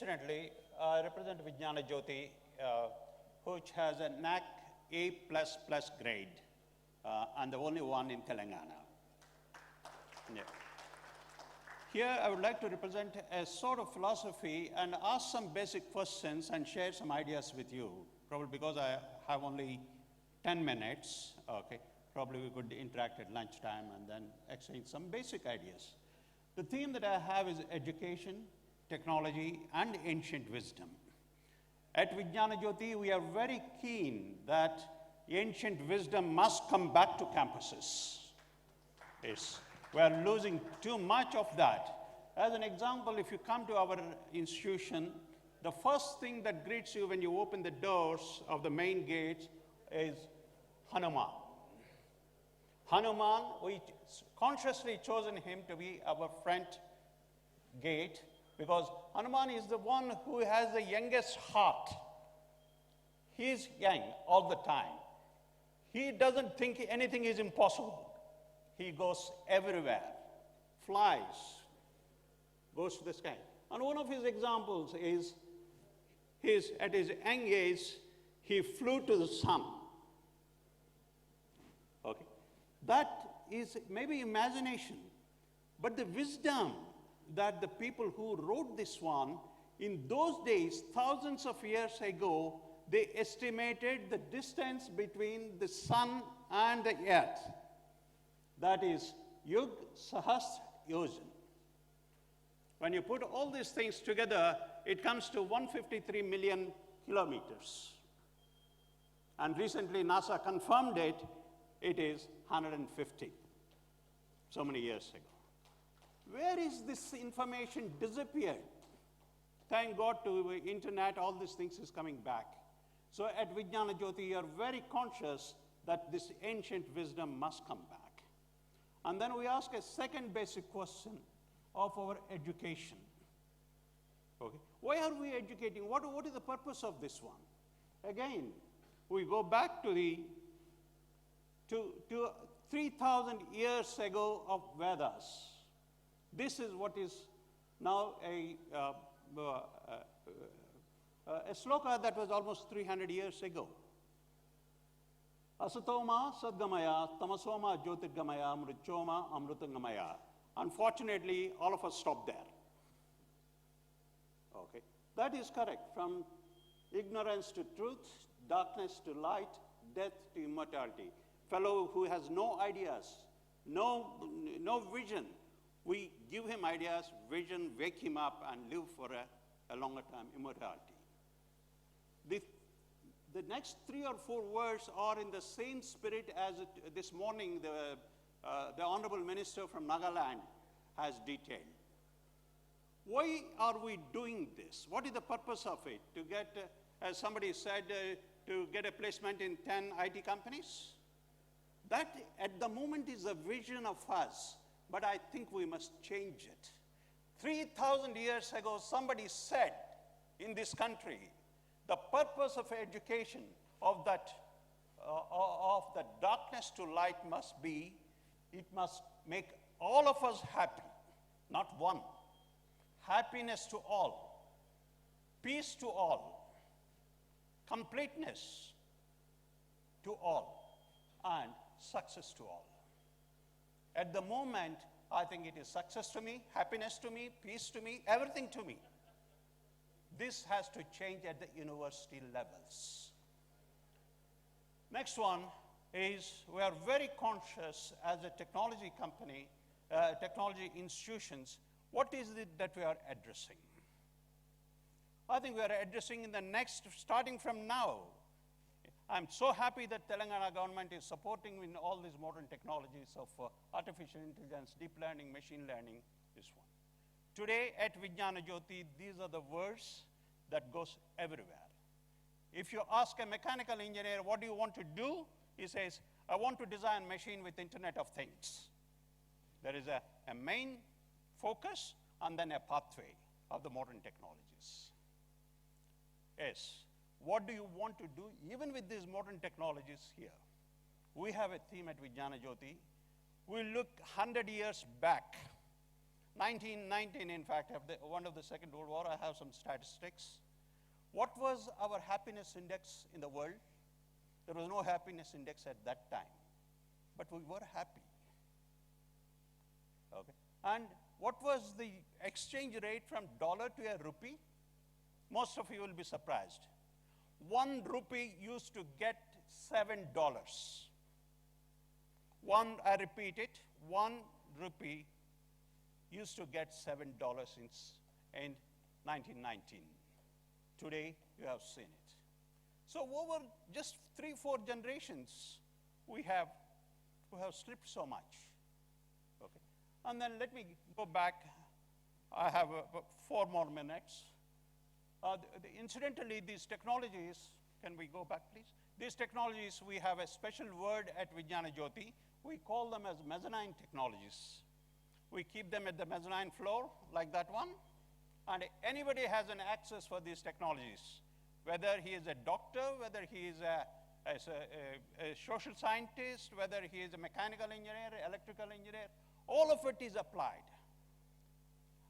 Incidentally, I represent Vignana Jyothi, which has a NAC A++ grade, and the only one in Telangana. Yeah. Here, I would like to represent a sort of philosophy and ask some basic questions and share some ideas with you, probably because I have only 10 minutes, okay? Probably we could interact at lunchtime and then exchange some basic ideas. The theme that I have is education, technology, and ancient wisdom. At Vignana Jyothi, we are very keen that ancient wisdom must come back to campuses. Yes, we are losing too much of that. As an example, if you come to our institution, the first thing that greets you when you open the doors of the main gates is Hanuman. Hanuman, we consciously chosen him to be our front gate because Hanuman is the one who has the youngest heart. He is young all the time. He doesn't think anything is impossible. He goes everywhere, flies, goes to the sky. And one of his examples is at his young age, he flew to the sun. Okay. That is maybe imagination, but the wisdom that the people who wrote this one, in those days, thousands of years ago, they estimated the distance between the sun and the earth. That is Yug Sahasra Yojan. When you put all these things together, it comes to 153 million kilometers. And recently, NASA confirmed it, it is 150, so many years ago. Where is this information disappeared? Thank God to the internet, all these things is coming back. So at Vignana Jyothi, you are very conscious that this ancient wisdom must come back. And then we ask a second basic question of our education. Okay. Why are we educating? What is the purpose of this one? Again, we go back to 3,000 years ago of Vedas. This is what is now a sloka that was almost 300 years ago. Asatoma sadgamaya, tamasoma jyotirgamaya, mrichoma amrutangamaya. Unfortunately, all of us stopped there. Okay, that is correct. From ignorance to truth, darkness to light, death to immortality. Fellow who has no ideas, no vision, we give him ideas, vision, wake him up, and live for a longer time, immortality. The next 3 or 4 words are in the same spirit as this morning the Honorable Minister from Nagaland has detailed. Why are we doing this? What is the purpose of it? To get, as somebody said, to get a placement in 10 IT companies? That at the moment is a vision of us, but I think we must change it. 3,000 years ago, somebody said in this country, the purpose of education, of the darkness to light must be, it must make all of us happy, not one. Happiness to all, peace to all, completeness to all, and success to all. At the moment, I think it is success to me, happiness to me, peace to me, everything to me. This has to change at the university levels. Next one is we are very conscious as a technology company, technology institutions, what is it that we are addressing? I think we are addressing in the next, starting from now. I'm so happy that Telangana government is supporting in all these modern technologies of artificial intelligence, deep learning, machine learning, this one. Today at Vignana Jyothi, these are the words that goes everywhere. If you ask a mechanical engineer, what do you want to do? He says, I want to design machine with Internet of Things. There is a main focus and then a pathway of the modern technologies. Yes, what do you want to do even with these modern technologies here? We have a theme at Vignana Jyothi. We look 100 years back 1919, in fact, at the one of the Second World War, I have some statistics. What was our happiness index in the world? There was no happiness index at that time, but we were happy. Okay. And what was the exchange rate from dollar to a rupee? Most of you will be surprised. 1 rupee used to get $7. I repeat it, 1 rupee used to get $7 in 1919. Today, you have seen it. So over just 3-4 generations, we have slipped so much. Okay. And then let me go back. I have 4 more minutes. Incidentally, these technologies, can we go back, please? These technologies, we have a special word at Vignana Jyothi. We call them as mezzanine technologies. We keep them at the mezzanine floor, like that one, and anybody has an access for these technologies, whether he is a doctor, whether he is a social scientist, whether he is a mechanical engineer, electrical engineer, all of it is applied.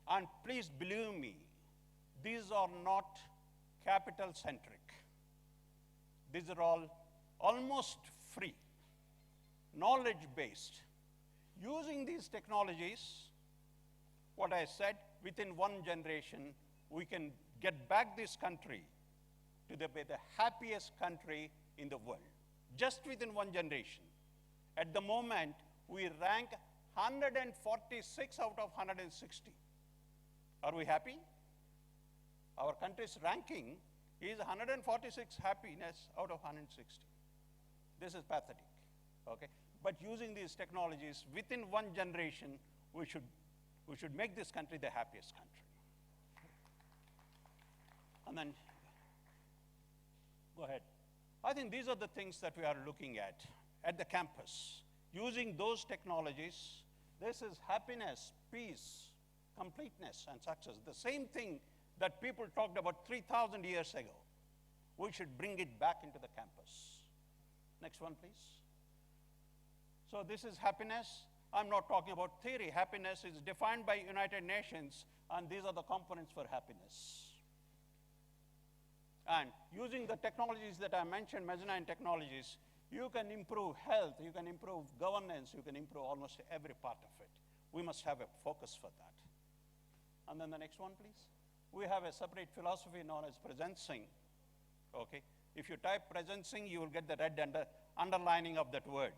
And please believe me, these are not capital-centric. These are all almost free, knowledge-based. Using these technologies, what I said, within 1 generation, we can get back this country to be the happiest country in the world, just within 1 generation. At the moment, we rank 146 out of 160. Are we happy? Our country's ranking is 146 happiness out of 160. This is pathetic, okay? But using these technologies, within 1 generation, we should make this country the happiest country. And then, go ahead. I think these are the things that we are looking at the campus. Using those technologies, this is happiness, peace, completeness, and success. The same thing that people talked about 3,000 years ago. We should bring it back into the campus. Next one, please. So this is happiness. I'm not talking about theory. Happiness is defined by United Nations, and these are the components for happiness. And using the technologies that I mentioned, mezzanine technologies, you can improve health, you can improve governance, you can improve almost every part of it. We must have a focus for that. And then the next one, please. We have a separate philosophy known as presencing. Okay? If you type presencing, you will get the red underlining of that word.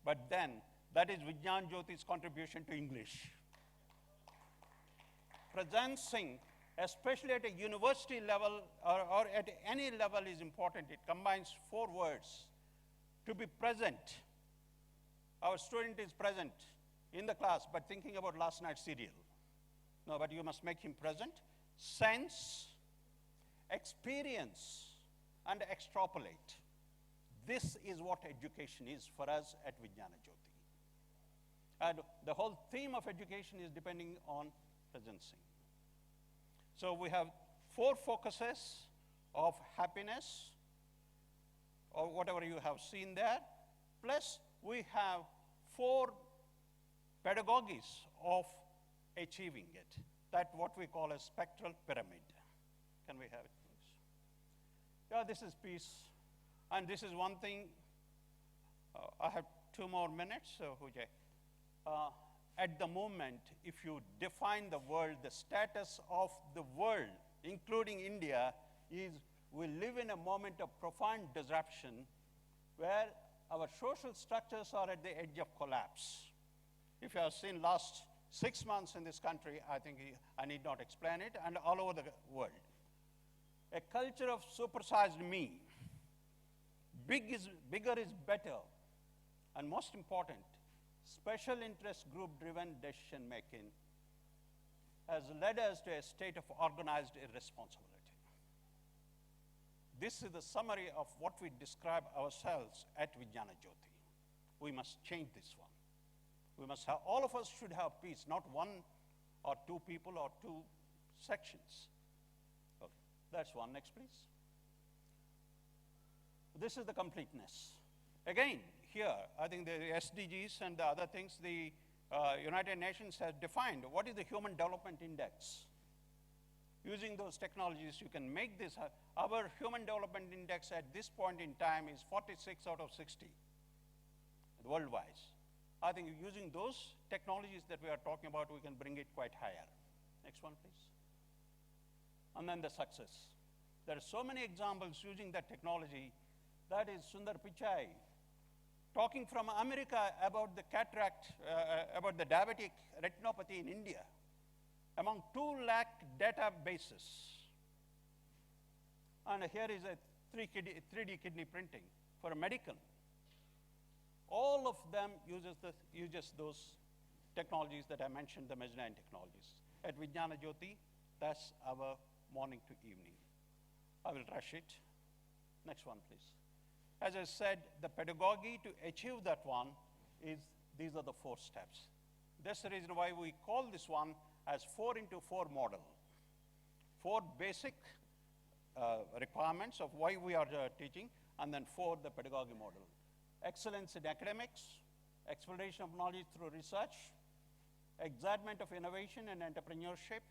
But then, that is Vignana Jyothi's contribution to English. Presencing, especially at a university level or at any level, is important. It combines 4 words. To be present. Our student is present in the class, but thinking about last night's cereal. No, but you must make him present. Sense, experience, and extrapolate. This is what education is for us at Vignana Jyothi. And the whole theme of education is depending on presencing. So we have 4 focuses of happiness, or whatever you have seen there, plus we have 4 pedagogies of achieving it. That's what we call a spectral pyramid. Can we have it, please? Yeah, this is peace. And this is one thing. I have 2 more minutes, so at the moment, if you define the world, the status of the world, including India, is we live in a moment of profound disruption where our social structures are at the edge of collapse. If you have seen last 6 months in this country, I think I need not explain it, and all over the world. A culture of supersized me. Bigger is better. And most important, special interest group driven decision making has led us to a state of organized irresponsibility. This is the summary of what we describe ourselves at Vignana Jyothi. We must change this one. We must have, all of us should have peace, not 1 or 2 people or 2 sections. Okay, that's one. Next, please. This is the completeness. Again, here, I think the SDGs and the other things, the United Nations has defined what is the Human Development Index. Using those technologies, you can make this. Our Human Development Index at this point in time is 46 out of 60, worldwide. I think using those technologies that we are talking about, we can bring it quite higher. Next one, please. And then the success. There are so many examples using that technology. That is Sundar Pichai talking from America about the cataract, about the diabetic retinopathy in India, among 2 lakh databases. And here is a 3D kidney printing for a medical. All of them uses those technologies that I mentioned, the mezzanine technologies. At Vignana Jyothi, that's our morning to evening. I will rush it. Next one, please. As I said, the pedagogy to achieve that one is, these are the 4 steps. That's the reason why we call this one as 4x4 model. 4 basic requirements of why we are teaching, and then 4 the pedagogy model. Excellence in academics, exploration of knowledge through research, excitement of innovation and entrepreneurship,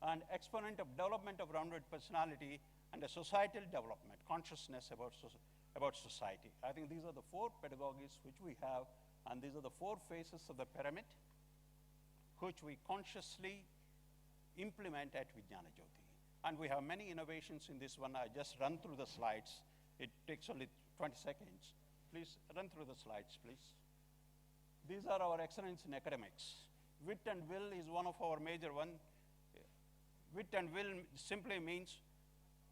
and exponent of development of rounded personality, and a societal development, consciousness about society. I think these are the 4 pedagogies which we have, and these are the 4 phases of the pyramid which we consciously implement at Vignana Jyothi. And we have many innovations in this one. I just run through the slides. It takes only 20 seconds. Please run through the slides, please. These are our excellence in academics. Witten Will is one of our major one. Witten Will simply means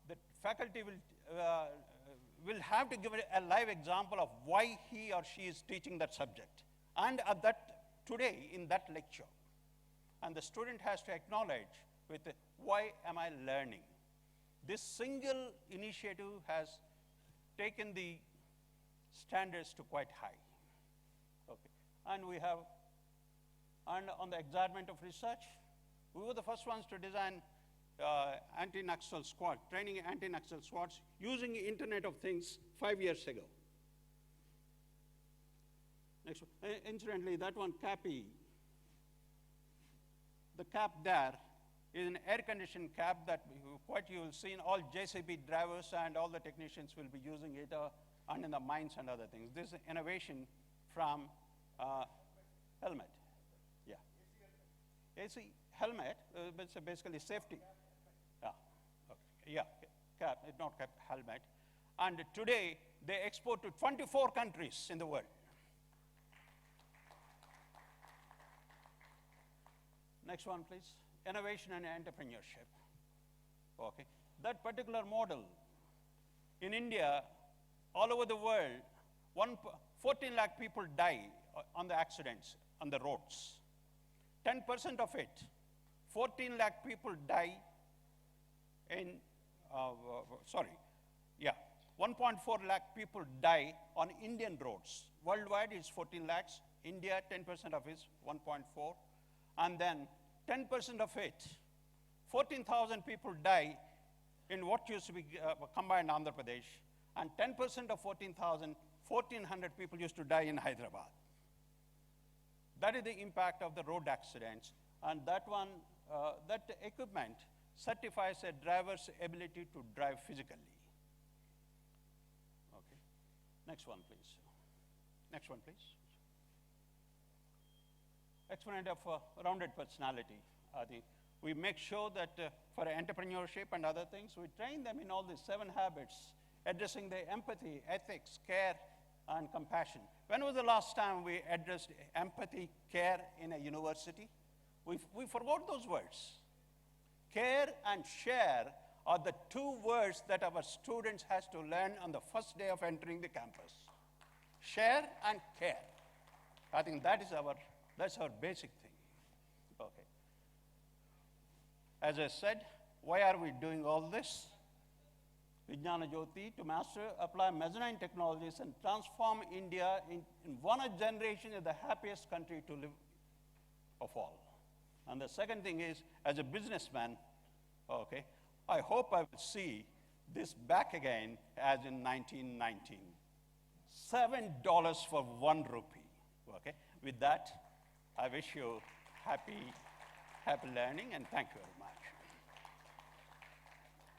that faculty will have to give a live example of why he or she is teaching that subject. And at that, today, in that lecture. And the student has to acknowledge with, why am I learning? This single initiative has taken the standards to quite high. Okay. And we have, and on the excitement of research, we were the first ones to design anti-Naxal squad, training anti-Naxal squads using Internet of Things 5 years ago. Next one. Incidentally, that one, CAPI, the cap there is an air-conditioned cap that you will see in all JCB drivers, and all the technicians will be using it, and in the mines and other things. This is innovation from helmet. Yeah. AC helmet, but it's basically safety. Yeah. Okay. Yeah. Cap, it's not cap, helmet. And today, they export to 24 countries in the world. Next one, please. Innovation and entrepreneurship. Okay. That particular model, in India, all over the world, 14 lakh people die on the accidents on the roads. 10% of it, 14 lakh people die in, 1.4 lakh people die on Indian roads. Worldwide is 14 lakhs. India, 10% of it is 1.4. And then 10% of it, 14,000 people die in what used to be combined Andhra Pradesh. And 10% of 14,000, 1,400 people used to die in Hyderabad. That is the impact of the road accidents. And that one, that equipment certifies a driver's ability to drive physically. Okay. Next one, please. Next one, please. Exponent of rounded personality. We make sure that for entrepreneurship and other things, we train them in all these 7 habits, addressing the empathy, ethics, care, and compassion. When was the last time we addressed empathy, care in a university? We forgot those words. Care and share are the 2 words that our students has to learn on the first day of entering the campus. Share and care. I think that's our basic thing. Okay. As I said, why are we doing all this? Vignana Jyothi, to master, apply mezzanine technologies and transform India in one generation as the happiest country to live of all. And the second thing is, as a businessman, okay, I hope I will see this back again as in 1919. $7 for 1 rupee, okay? With that, I wish you happy learning, and thank you very much.